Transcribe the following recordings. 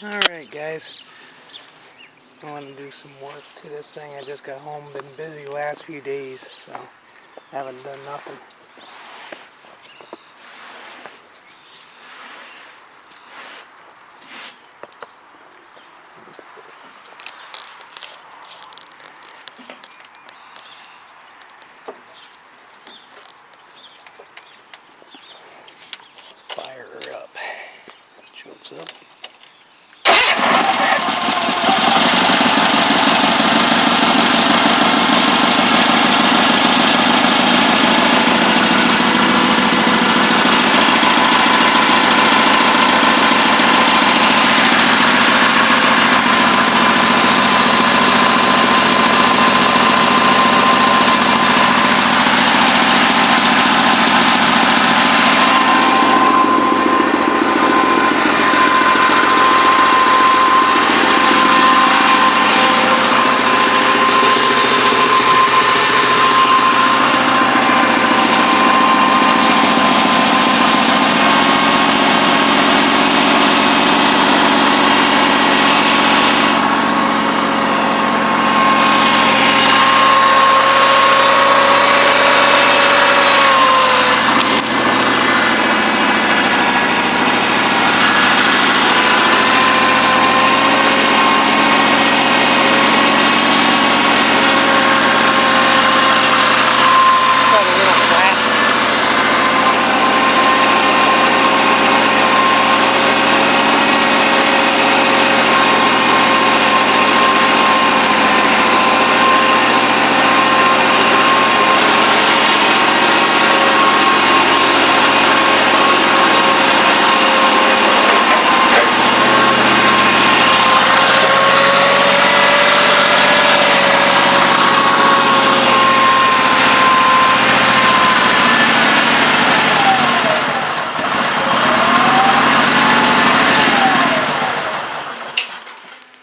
Alright guys, I want to do some work to this thing. I just got home, been busy last few days, so haven't done nothing. Let's see. Let's fire her up. Chokes up.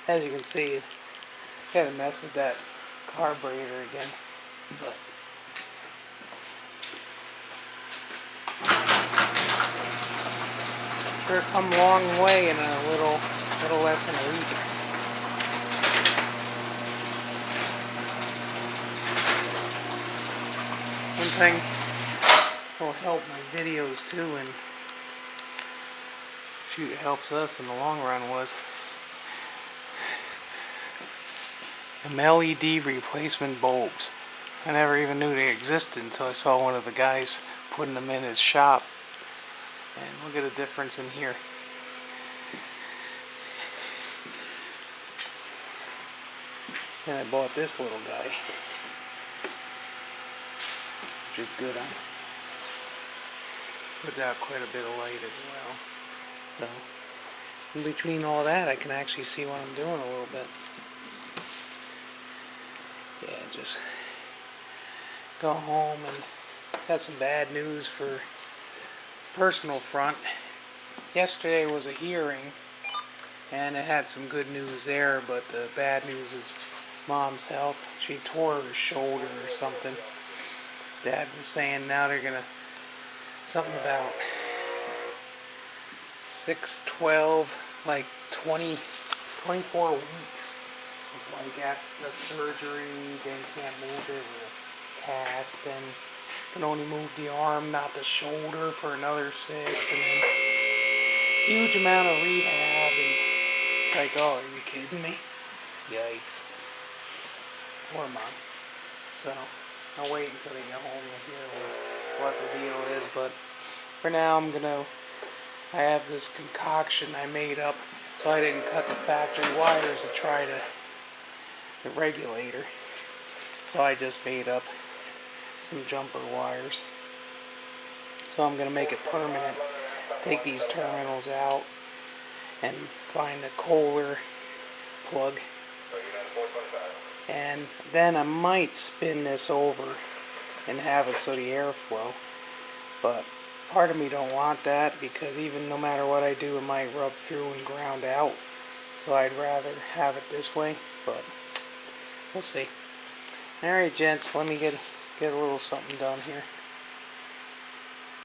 As you can see, gotta mess with that carburetor again, but we've come a long way in a little less than a week. One thing will help my videos too, and shoot, it helps us in the long run, was them LED replacement bulbs. I never even knew they existed until I saw one of the guys putting them in his shop. And look at the difference in here. And I bought this little guy, which is good on. Puts out quite a bit of light as well. So, in between all that, I can actually see what I'm doing a little bit. Yeah, just go home and got some bad news for personal front. Yesterday was a hearing and it had some good news there, but the bad news is Mom's health. She tore her shoulder or something. Dad was saying now they're gonna, something about 6-12, like 24 weeks. Like after the surgery, then can't move it with a cast, and can only move the arm, not the shoulder, for another 6, and then huge amount of rehab. And it's like, oh, are you kidding me? Yikes. Poor Mom. So I'll wait until they get home to hear what the deal is. But for now, I have this concoction I made up, so I didn't cut the factory wires to try the regulator. So I just made up some jumper wires. So I'm going to make it permanent. Take these terminals out and find a Kohler plug. And then I might spin this over and have it so the airflow. But part of me don't want that, because even no matter what I do, it might rub through and ground out. So I'd rather have it this way, but we'll see. Alright gents, let me get a little something done here.